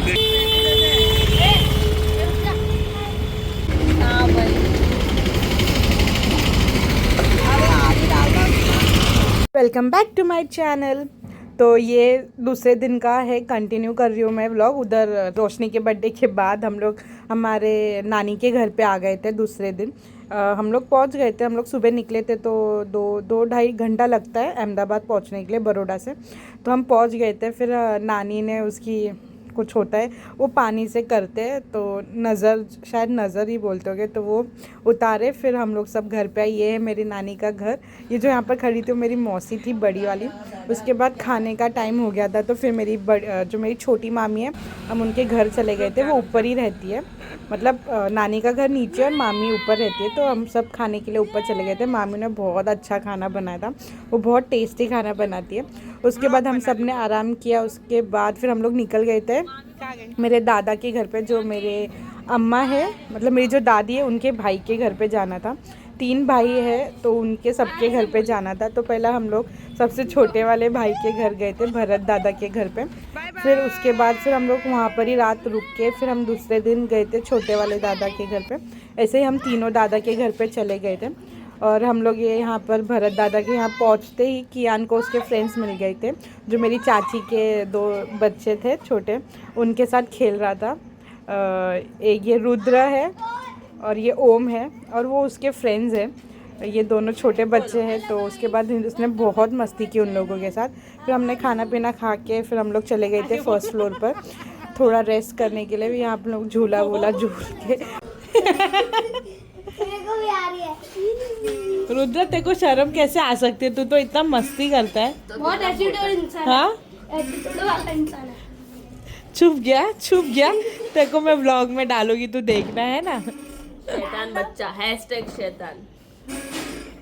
हाँ भाई। Welcome back to my channel. तो ये दूसरे दिन का है, कंटिन्यू कर रही हूँ मैं व्लॉग। उधर रोशनी के बर्थडे के बाद हम लोग हमारे नानी के घर पे आ गए थे दूसरे दिन। हम लोग पहुँच गए थे, हम लोग सुबह निकले थे तो दो ढाई घंटा लगता है अहमदाबाद पहुँचने के लिए बड़ौदा से। तो हम पहुँच गए थे। फिर नानी ने उसकी कुछ होता है वो पानी से करते हैं, तो नज़र, शायद नज़र ही बोलते होगे, तो वो उतारे। फिर हम लोग सब घर पे आए। ये है मेरी नानी का घर। ये जो यहाँ पर खड़ी थी वो मेरी मौसी थी, बड़ी वाली। उसके बाद खाने का टाइम हो गया था तो फिर जो मेरी छोटी मामी है, हम उनके घर चले गए थे। वो ऊपर ही रहती है, मतलब नानी का घर नीचे और मामी ऊपर रहती है। तो हम सब खाने के लिए ऊपर चले गए थे। मामी ने बहुत अच्छा खाना बनाया था, वो बहुत टेस्टी खाना बनाती है। उसके बाद हम सब ने आराम किया। उसके बाद फिर हम लोग निकल गए थे मेरे दादा के घर पे। जो मेरे अम्मा है, मतलब मेरी जो दादी है, उनके भाई के घर पे जाना था। 3 भाई है तो उनके सबके घर पे जाना था। तो पहला हम लोग सबसे छोटे वाले भाई के घर गए थे, भरत दादा के घर पे। फिर उसके बाद फिर हम लोग वहाँ पर ही रात रुक के फिर हम दूसरे दिन गए थे छोटे वाले दादा के घर पे। ऐसे ही हम तीनों दादा के घर पे चले गए थे। और हम लोग ये यहाँ पर भरत दादा के यहाँ पहुँचते ही कियान को उसके फ्रेंड्स मिल गए थे, जो मेरी चाची के 2 बच्चे थे छोटे, उनके साथ खेल रहा था। एक ये रुद्र है और ये ओम है, और वो उसके फ्रेंड्स हैं। ये दोनों छोटे बच्चे हैं। तो उसके बाद उसने बहुत मस्ती की उन लोगों के साथ। फिर हमने खाना पीना खा के फिर हम लोग चले गए थे फर्स्ट फ्लोर पर थोड़ा रेस्ट करने के लिए। भी यहाँ हम लोग झूला वूला झूल के रुद्र, तेरे को शर्म कैसे आ सकती है? तू तो इतना मस्ती करता है। बहुत एटीट्यूड इंसान है। हाँ, एटीट्यूड वाला इंसान है। छुप गया छुप गया। तेरे को मैं व्लॉग में डालूंगी, तू देखना है ना। शैतान बच्चा, हैशटैग शैतान।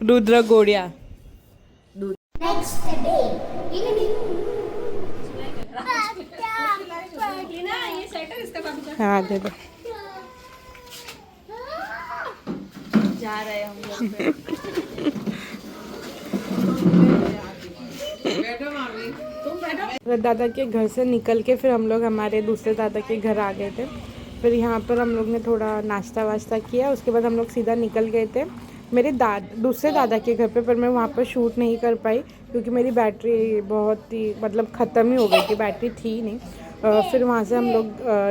रुद्र गोड़िया। Next day. हाँ दे दो। जा रहे हैं हम लोग। दादा के घर से निकल के फिर हम लोग हमारे दूसरे दादा के घर आ गए थे। फिर यहाँ पर हम लोग ने थोड़ा नाश्ता वाश्ता किया। उसके बाद हम लोग सीधा निकल गए थे मेरे दूसरे दादा के घर पे। पर मैं वहाँ पर शूट नहीं कर पाई क्योंकि मेरी बैटरी बहुत ही, मतलब ख़त्म ही हो गई थी, बैटरी थी ही नहीं। फिर वहाँ से हम लोग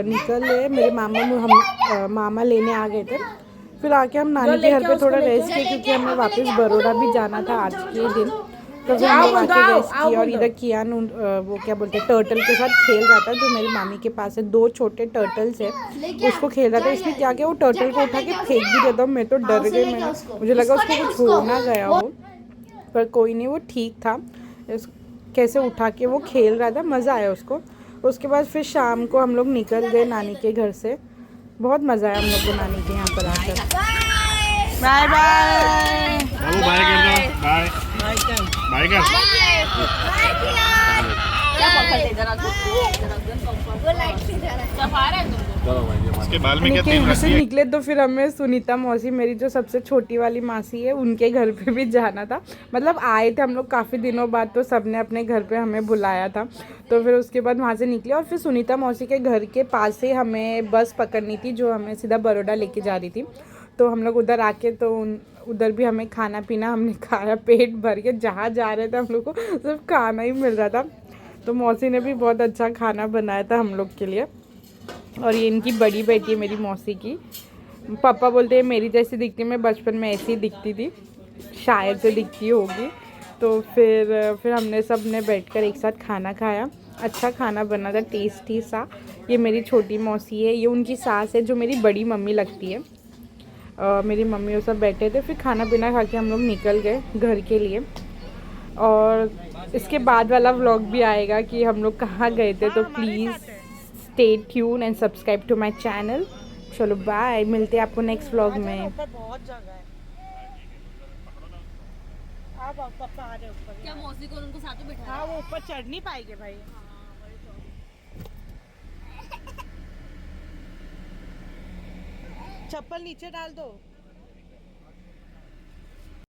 निकल मेरे मामा लेने आ गए थे। फिर आके हम नानी के घर पे थोड़ा रेस्ट किया क्योंकि हमें वापस बड़ौदा भी जाना था आज के दिन। तो फिर हम लोग आके रेस्ट किया। और इधर कियान वो क्या बोलते हैं, टर्टल के साथ खेल रहा था, जो मेरी मामी के पास है। 2 छोटे टर्टल्स है, उसको खेल रहा था। इसने क्या किया, वो टर्टल को उठा के फेंक भी दिया था। मैं तो डर गई, मुझे लगा उसको कुछ हो ना गया हो, पर कोई नहीं, वो ठीक था। कैसे उठा के वो खेल रहा था, मज़ा आया उसको। उसके बाद फिर शाम को हम लोग निकल गए नानी के घर से। बहुत मज़ा आया हम लोग को नानी के यहाँ पर आकर। बाय बाय बाबू, बाय कर दो। बाय बाय कर। क्या पकड़ते जरा वो लाइट से जरा सफा रहा है तुमको। इसके बाल में क्या तेल यहाँ रख से दिया? निकले तो फिर हमें सुनीता मौसी, मेरी जो सबसे छोटी वाली मासी है, उनके घर पे भी जाना था। मतलब आए थे हम लोग काफ़ी दिनों बाद, तो सबने अपने घर पे हमें बुलाया था। तो फिर उसके बाद वहाँ से निकले और फिर सुनीता मौसी के घर के पास से हमें बस पकड़नी थी, जो हमें सीधा बड़ौदा लेके जा रही थी। तो हम लोग उधर आके तो उधर भी हमें खाना पीना हमने खाया पेट भर के। जहाँ जा रहे थे हम लोग को सिर्फ खाना ही मिल रहा था। तो मौसी ने भी बहुत अच्छा खाना बनाया था हम लोग के लिए। और ये इनकी बड़ी बेटी है मेरी मौसी की। पापा बोलते हैं मेरी जैसी दिखती, मैं बचपन में ऐसी दिखती थी, शायद से दिखती होगी। तो फिर हमने सब ने बैठकर एक साथ खाना खाया। अच्छा खाना बना था, टेस्टी सा। ये मेरी छोटी मौसी है, ये उनकी सास है, जो मेरी बड़ी मम्मी लगती है। मेरी मम्मी वो सब बैठे थे। फिर खाना पीना खा के हम लोग निकल गए घर के लिए। और इसके बाद वाला व्लॉग भी आएगा कि हम लोग कहाँ गए थे। तो please stay tune and subscribe to my channel. चलो बाय, मिलते हैं आपको नेक्स्ट व्लॉग में। बहुत जगह है। आप पापा आ रहे ऊपर। क्या मौसी को उनको साथ में बिठा? हाँ, वो ऊपर चढ़ नहीं पाएंगे भाई। चप्पल नीचे डाल दो।